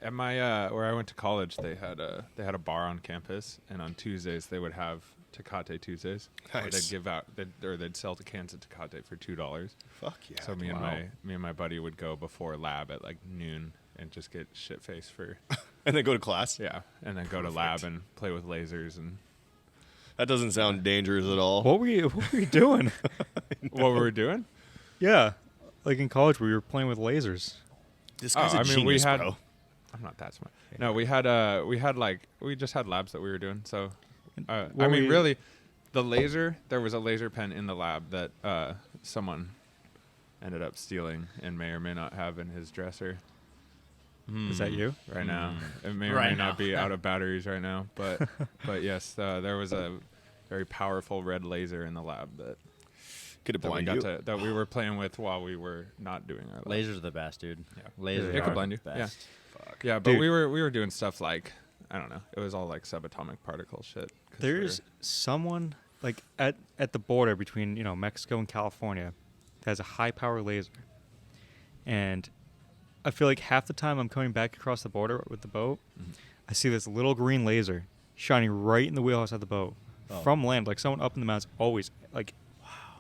At my where I went to college, they had a bar on campus, and on Tuesdays they would have Tecate Tuesdays. Where Nice. they'd give out, they'd sell cans of Tecate for $2. Fuck yeah. So me and my buddy would go before lab at like noon and just get shit faced for And then go to class. and then go to lab and play with lasers and That doesn't sound dangerous at all. What were you doing? what were we doing? Yeah, like in college, we were playing with lasers. This guy's a we genius, had. bro. I'm not that smart. No, we just had labs that we were doing. So, I What mean, were you- really, the laser. There was a laser pen in the lab that someone ended up stealing and may or may not have in his dresser Is that you? right now. It may or Right may now. not be out of batteries right now, but yes, there was a very powerful red laser in the lab that Could have that we blind got you. that we were playing with while we were not doing our lab. Lasers are the best, dude. Yeah. Lasers It could are blind you. the Yeah. best. Yeah, but Dude. we were doing stuff like I don't know. It was all like subatomic particle shit. 'cause There's someone like at the border between Mexico and California that has a high power laser, and I feel like half the time I'm coming back across the border with the boat, I see this little green laser shining right in the wheelhouse of the boat from land. Like someone up in the mountains always like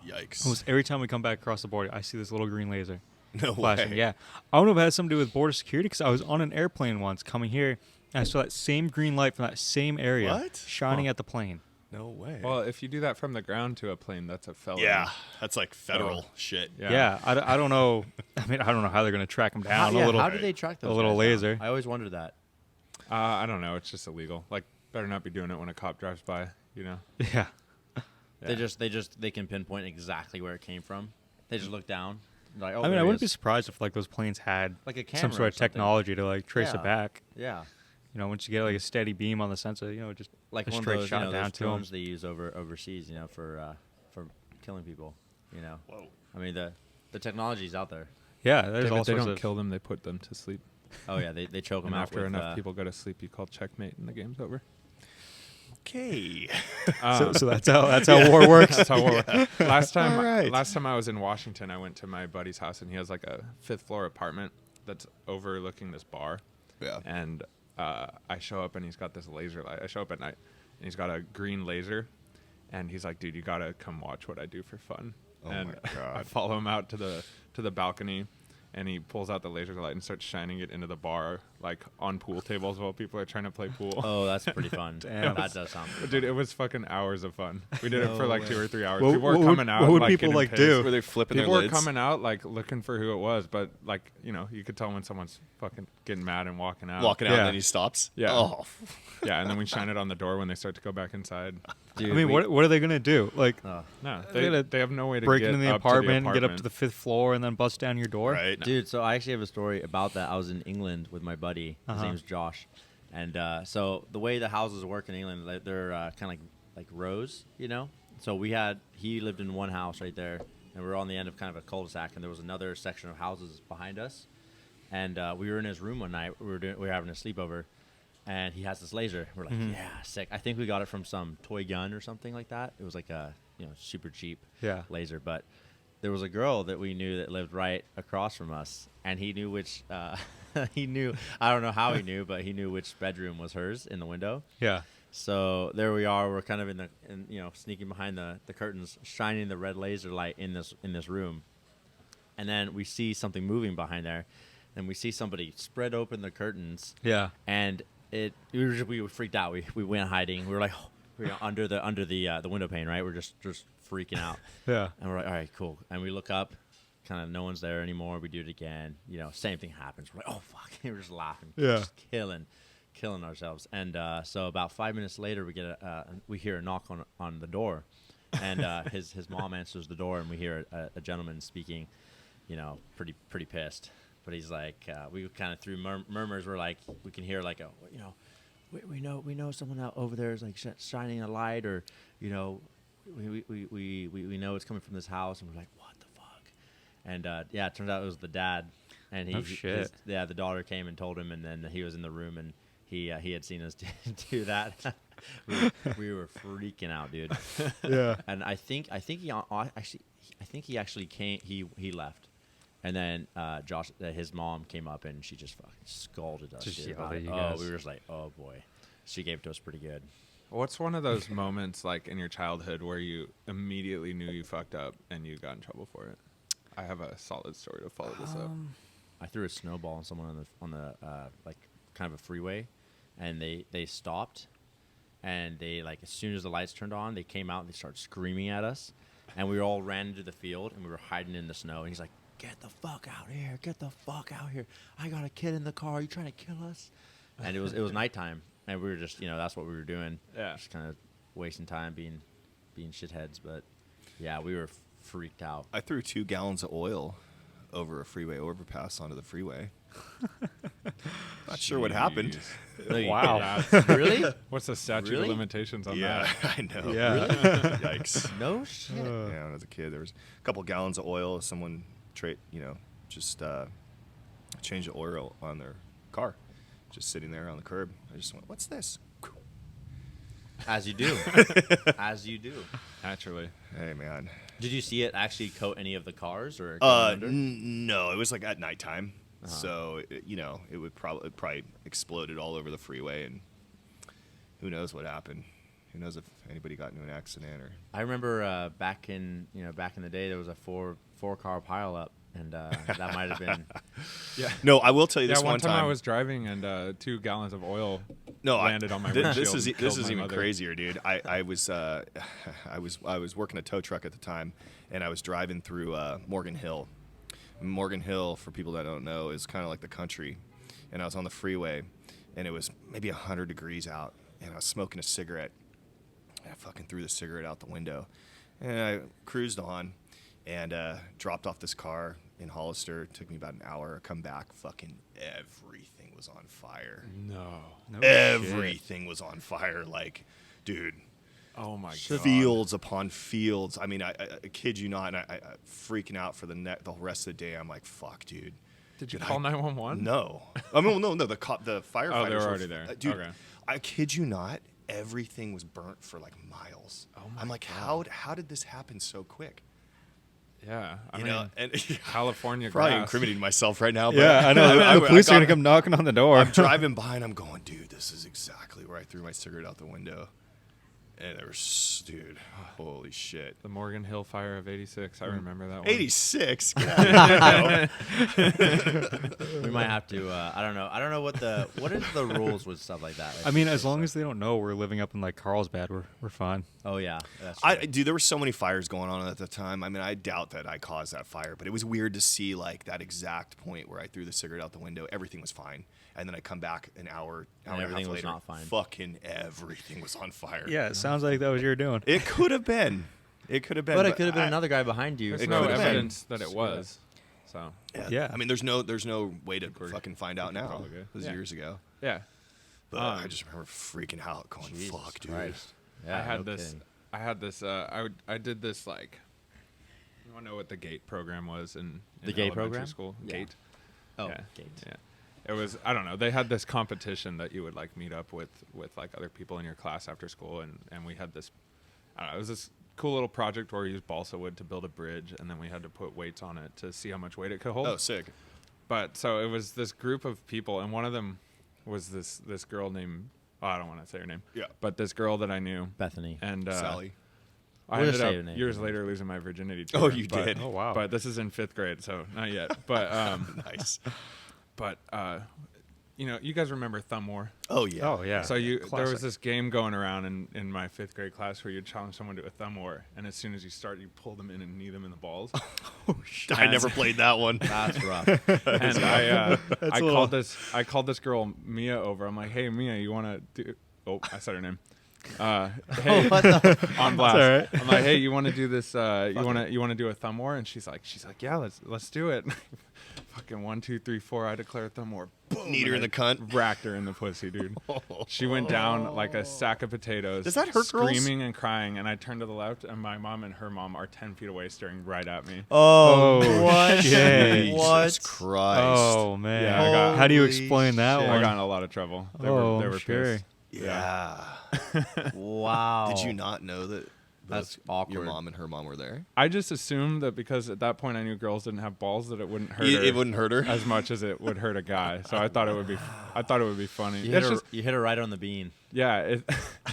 Yikes. almost every time we come back across the border, I see this little green laser No flashing. way. Yeah, I don't know if it has something to do with border security because I was on an airplane once coming here. And I saw that same green light from that same area What? shining at the plane. No way. Well, if you do that from the ground to a plane, that's a felony. yeah, that's like federal shit. Yeah, I don't know. I mean, I don't know how they're going to track them down. How do they track those a little guys down? laser. I always wondered that. I don't know. It's just illegal. Like, better not be doing it when a cop drives by. You know. Yeah. They can pinpoint exactly where it came from. They just look down. Like, oh, I mean, there I it wouldn't be is. surprised if like those planes had Like a some camera sort or of something. technology to like trace Yeah. it back. Yeah, Once you get like a steady beam on the sensor, just like a one of straight those, shot those down to 'em. drones they use overseas, for killing people. Whoa. I mean the technology's out there. Yeah, there's David, all they sorts don't of. kill them. They put them to sleep. Oh yeah, they choke them And out after with, enough people go to sleep, you call checkmate, and the game's over. Okay. So that's how war works. That's how war works. Last Alright. time I was in Washington, I went to my buddy's house, and he has like a 5th floor apartment that's overlooking this bar. Yeah. And I show up, and he's got this laser light. I show up at night, and he's got a green laser, and he's like, "Dude, you gotta come watch what I do for fun." Oh and my God. I follow him out to the balcony, and he pulls out the laser light and starts shining it into the bar, like on pool tables while people are trying to play pool. Oh, that's pretty fun. Damn. That does sound pretty Dude, it was fucking hours of fun. We did it for like 2 or 3 hours. What- people were what would- coming out. what would like, people, getting like, pissed. do? Were they flipping People their were lids? coming out like looking for who it was, but like you could tell when someone's fucking getting mad and walking out. Walking out Yeah. and then he stops? Yeah. Oh. Yeah, and then we shine it on the door when they start to go back inside. Dude, I mean, what are they going to do? Like Oh. No, They're gonna they have no way to break get into the up to apartment, get up to the 5th floor, and then bust down your door? Right. Dude, so I actually have a story about that. I was in England with my buddy. His Uh-huh. name's Josh. And so the way the houses work in England, they're kind of like rows, So he lived in one house right there, and we were on the end of kind of a cul-de-sac, and there was another section of houses behind us. And we were in his room one night. We were having a sleepover, and he has this laser. We're like, yeah, sick. I think we got it from some toy gun or something like that. It was like a super cheap Yeah. laser, but there was a girl that we knew that lived right across from us, and he knew which he knew. I don't know how he knew, but he knew which bedroom was hers in the window. Yeah. So there we are. We're kind of sneaking behind the curtains, shining the red laser light in this room, and then we see something moving behind there, and we see somebody spread open the curtains, Yeah. and we were freaked out. We went hiding. We were like, we were under the window pane, right? We're just freaking out. Yeah. And we're like, all right, cool. And we look up, kind of no one's there anymore. We do it again. Same thing happens. We're like, oh, fuck. We're just laughing. Yeah. Just killing ourselves. And so about 5 minutes later, we hear a knock on the door. And his mom answers the door, and we hear a gentleman speaking, pretty pissed. But he's like, we kind of through murmurs, we're like, we can hear like we know someone out over there is like shining a light, or we know it's coming from this house, and we're like, what the fuck? And it turns out it was the dad, and Oh, shit. the daughter came and told him, and then he was in the room, and he had seen us do that. we were freaking out, dude. Yeah. And I think he actually came. He left, And then Josh, his mom came up and she just fucking scolded us. Just dude, yelled about at it. you Oh, guys. we were just like, oh boy. She gave it to us pretty good. What's one of those moments like in your childhood where you immediately knew you fucked up and you got in trouble for it? I have a solid story to follow this up. I threw a snowball on someone on the like kind of a freeway, and they stopped, and they like as soon as the lights turned on, they came out and they started screaming at us, and we all ran into the field and we were hiding in the snow. And he's like, "Get the fuck out here! Get the fuck out here! I got a kid in the car. Are you trying to kill us?" And it was nighttime, and we were just that's what we were doing. Yeah. Just kind of wasting time being shitheads, but yeah, we were freaked out. I threw 2 gallons of oil over a freeway overpass onto the freeway. Not sure what happened. Jeez. Wow. Really? What's the statute Really? of limitations on Yeah, that? I know. Yeah. Yikes. No shit. Yeah, when I was a kid, there was a couple gallons of oil. Someone just changed the oil on their car, just sitting there on the curb. I just went, "What's this?" As you do. As you do. Naturally. Hey, man. Did you see it actually coat any of the cars or go under? No, it was like at nighttime, so it would probably exploded all over the freeway, and who knows what happened. Who knows if anybody got into an accident or. I remember back in the day there was a four car pileup, and that might have been. Yeah. No, I will tell you Yeah, this one time I time. was driving and 2 gallons of oil No, landed on my this windshield is and this killed is my even mother. crazier, dude. I was I was working a tow truck at the time, and I was driving through Morgan Hill. Morgan Hill, for people that don't know, is kind of like the country, and I was on the freeway, and it was maybe 100 degrees out, and I was smoking a cigarette. And I fucking threw the cigarette out the window, and I cruised on, and dropped off this car in Hollister. It took me about an hour. I come back, fucking everything was on fire. No. No Everything was on fire. Like, dude, Oh my god. fields upon fields. I mean, I kid you not, and I freaking out for the rest of the day. I'm like, fuck, dude. Did you Did call I- 911? No. I mean, no. The firefighters. Oh, they were were already there. Dude, Okay. I kid you not. Everything was burnt for like miles. Oh my I'm like, God. how did this happen so quick? Yeah. I You mean, know, and California probably grass. incriminating myself right now. But Yeah, I know. The police are gonna come knocking on the door. I'm driving by and I'm going, dude, this is exactly where I threw my cigarette out the window. And there was, dude, holy shit. The Morgan Hill fire of '86. I remember that one. 86. Get out of here. We might have to. I don't know. I don't know what is the rules with stuff like that. I mean, as long as they don't know we're living up in like Carlsbad, we're fine. Oh yeah, that's true. Dude, there were so many fires going on at the time. I mean, I doubt that I caused that fire, but it was weird to see like that exact point where I threw the cigarette out the window. Everything was fine, and then I come back an hour And and a everything half was later. not fine. Fucking everything was on fire. Yeah, it sounds like that was you doing. It could have been. It could have been. but it could have been I- another guy behind you. There's It no could've been. evidence that it was. So Yeah. I mean, there's no way to Could- fucking find out now. probably good. It was Yeah. years ago. yeah. But Um, I just remember freaking out, going, Jesus "Fuck, dude." Christ. Yeah, I had no this. kidding. I had this. I did this like. You want to know what the GATE program was in The GATE elementary program? school? Yeah. GATE. Oh, yeah. Gate. Yeah. It was. I don't know. They had this competition that you would like meet up with like other people in your class after school, and we had this. I don't know. It was this cool little project where we used balsa wood to build a bridge, and then we had to put weights on it to see how much weight it could hold. Oh, sick. But so it was this group of people, and one of them was this girl named. Oh, I don't want to say her name. Yeah. But this girl that I knew, Bethany. and Sally. I We'll ended just say up her name. years later losing my virginity. To Oh, her, you but- did? Oh wow. But this is in 5th grade, so not yet. But Nice. but you guys remember Thumb War? Oh yeah. Oh yeah. So there was Classic. this game going around in my 5th grade class where you challenge someone to a thumb war, and as soon as you start, you pull them in and knee them in the balls. I never played that one. That's rough. And I a little- called this girl Mia over. I'm like, hey Mia, you want to do? Oh, I said her name. Hey, What the? on blast. all right. I'm like, hey, you want to do this? You want to do a thumb war? And she's like, yeah, let's do it. Fucking 1, 2, 3, 4. I declare thumb war. Boom, Kneed her and in the I cunt. Racked her in the pussy, dude. She went down like a sack of potatoes. Does that hurt girls? Screaming and crying, and I turned to the left, and my mom and her mom are 10 feet away, staring right at me. Oh, what? shit. What? Jesus Christ. Oh man. Yeah, I got- How do you Holy explain that shit. I one? got in a lot of trouble. They Oh, were sure. pissed. Yeah. Wow. Did you not know that That's both awkward. your mom and her mom were there. I just assumed that because at that point I knew girls didn't have balls that it wouldn't hurt her It wouldn't hurt her. as much as it would hurt a guy. So I thought it would be funny. You hit, It's her, just you hit her right on the bean. yeah,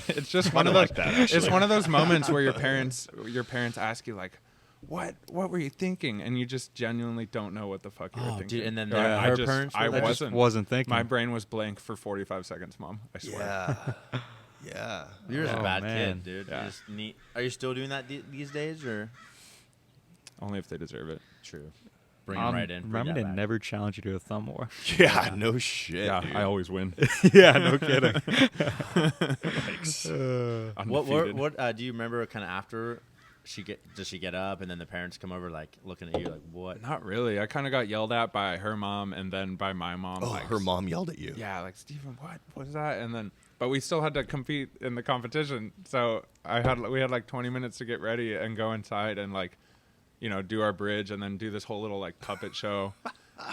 it's just one of those like that, actually. it's one of those moments where your parents ask you like what were you thinking, and you just genuinely don't know what the fuck you were Oh, thinking. dude, and then Yeah, her I just, parents were I there? I just wasn't wasn't thinking. my brain was blank for 45 seconds, Mom, I swear. Yeah. Yeah. You're just a Oh, bad man. kid, dude. Yeah. You just need, are you still doing that these days, or? Only if they deserve it. True. Bring them right in. Bring Remember that to back. never challenge you to a thumb war. Yeah. No shit. Yeah, dude. I always win. yeah, no kidding. Yikes. Undefeated. Do you remember kind of after does she get up and then the parents come over like looking at you like what? Not really. I kind of got yelled at by her mom and then by my mom. Oh, like, her mom yelled at you. Yeah, like Steven, what was that? And then, but we still had to compete in the competition. So we had like 20 minutes to get ready and go inside and like, do our bridge and then do this whole little like puppet show.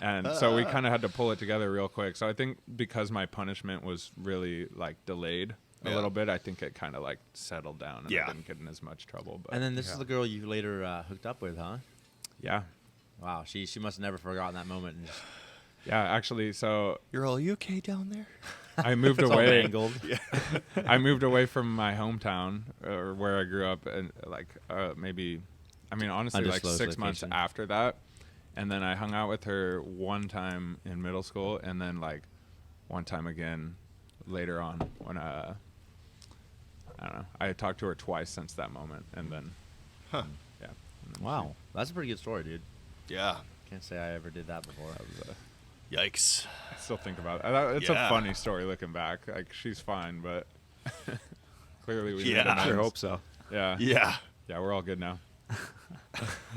And so we kind of had to pull it together real quick. So I think because my punishment was really like delayed a Yeah. little bit, I think it kind of like settled down and Yeah. I didn't get in as much trouble. But And then this is the girl you later hooked up with, huh? yeah, Wow, she must have never forgotten that moment. And just, yeah, actually, so You're all, you okay down there? I moved it's all away. mangled. I moved away from my hometown or where I grew up, and like maybe, I mean, honestly, like Undisclosed 6 months location. after that, and then I hung out with her one time in middle school, and then like one time again later on when I don't know. I had talked to her twice since that moment, and then Huh. yeah, Wow, that's a pretty good story, dude. Yeah. Can't say I ever did that before. that was Yikes. I still think about it. It's Yeah. a funny story looking back. Like she's fine, but clearly we Yeah. made amends. Sure hope so. Yeah, Yeah. yeah, we're all good now.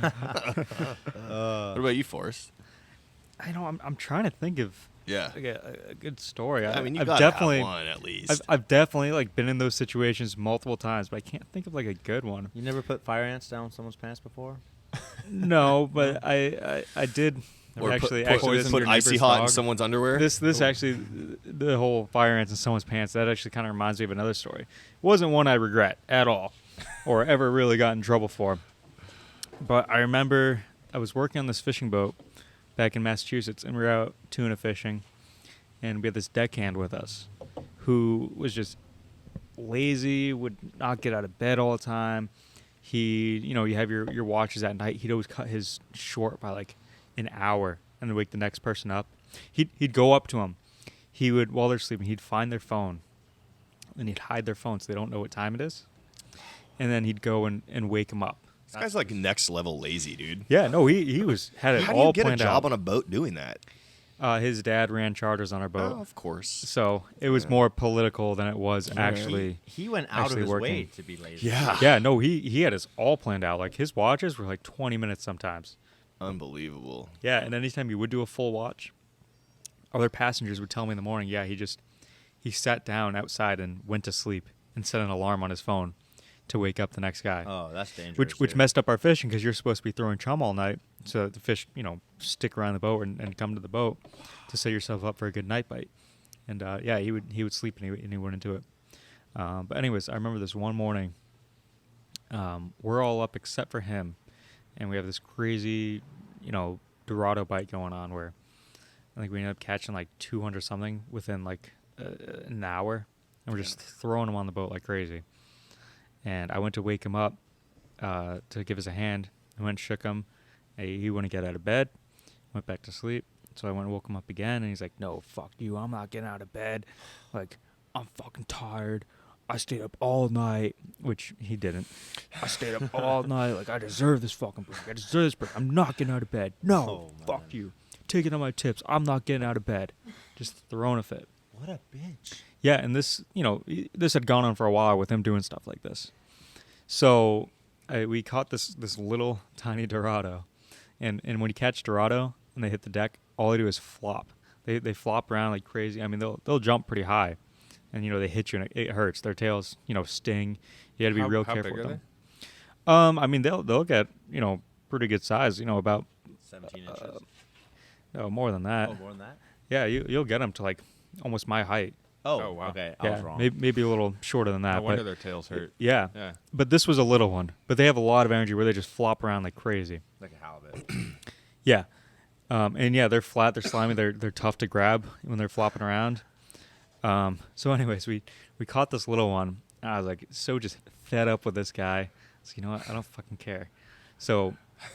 What about you, Forrest? I know. I'm trying to think of Yeah. like a good story. I mean, you I've got definitely, one at least. I've definitely like been in those situations multiple times, but I can't think of like a good one. You never put fire ants down someone's pants before? No, but I did Or actually put this- your icy neighbor's hot in dog? someone's underwear. This actually, the whole fire ants in someone's pants, that actually kind of reminds me of another story. It wasn't one I regret at all or ever really got in trouble for. But I remember I was working on this fishing boat back in Massachusetts, and we were out tuna fishing, and we had this deckhand with us who was just lazy, would not get out of bed all the time. You have your watches at night. He'd always cut his short by like an hour and then wake the next person up. He'd go up to them. He would, while they're sleeping, he'd find their phone, and he'd hide their phone so they don't know what time it is. And then he'd go and wake them up. This guy's like next level lazy, dude. Yeah, no, he had it How do all you get a planned job out. on a boat doing that? His dad ran charters on our boat, Oh, of course. so it was more political than it was actually. He went out of Actually his way working. to be lazy. Yeah. Yeah, no, he had us all planned out. Like his watches were like 20 minutes sometimes. Unbelievable. Yeah, and anytime you would do a full watch, other passengers would tell me in the morning, yeah, he sat down outside and went to sleep and set an alarm on his phone to wake up the next guy. Oh, that's dangerous. which dude. messed up our fishing because you're supposed to be throwing chum all night so that the fish, stick around the boat and come to the boat to set yourself up for a good night bite. And yeah, he would sleep and he went into it. But anyways, I remember this one morning. We're all up except for him, and we have this crazy, Dorado bite going on where I think we ended up catching like 200 something within like an hour, and we're just throwing him on the boat like crazy. And I went to wake him up to give us a hand. I went and shook him. He wouldn't get out of bed. Went back to sleep. So I went and woke him up again, and he's like, "No, fuck you. I'm not getting out of bed. Like, I'm fucking tired. I stayed up all night," which he didn't. I stayed up all night. Like, I deserve this fucking break. I deserve this break. I'm not getting out of bed. No, Oh, fuck man. you. Taking on my tips. I'm not getting out of bed. Just throwing a fit. What a bitch. Yeah, and this, this had gone on for a while with him doing stuff like this. So we caught this little tiny Dorado, and when you catch Dorado and they hit the deck, all they do is flop. They flop around like crazy. I mean, they'll jump pretty high, and they hit you and it hurts. Their tails, sting. You got to be real How careful big with are them. I mean, they'll get pretty good size. About 17 inches. no more than that. Oh, more than that? Yeah, you'll get them to like almost my height. Oh, wow. okay. I was Yeah, wrong. maybe a little shorter than that. No wonder but their tails hurt. yeah. Yeah. But this was a little one. But they have a lot of energy where they just flop around like crazy. Like a halibut. Yeah. And yeah, they're flat, they're slimy, they're tough to grab when they're flopping around. So anyways, we caught this little one. And I was like so just fed up with this guy. So you know what? I don't fucking care. So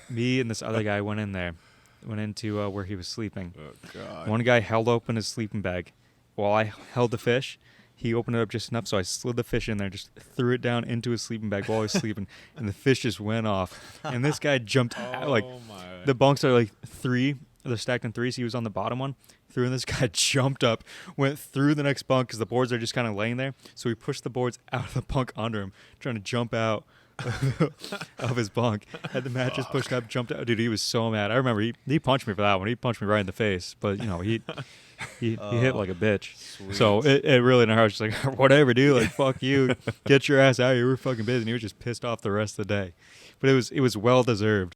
me and this other guy went into where he was sleeping. Oh God. One guy held open his sleeping bag while I held the fish. He opened it up just enough, so I slid the fish in there, just threw it down into his sleeping bag while he was sleeping, and the fish just went off. And this guy jumped out, like Oh my. the bunks are like three, they're stacked in three, so he was on the bottom one. Threw, and this guy jumped up, went through the next bunk because the boards are just kind of laying there. So he pushed the boards out of the bunk under him, trying to jump out of his bunk. Had the mattress pushed up, jumped out. Dude, he was so mad. I remember he punched me for that one. He punched me right in the face, but you know he hit like a bitch. Sweet. So it really, I was just like, whatever, dude. Like, fuck you. Get your ass out of here. We're fucking busy. And he was just pissed off the rest of the day. But it was well deserved.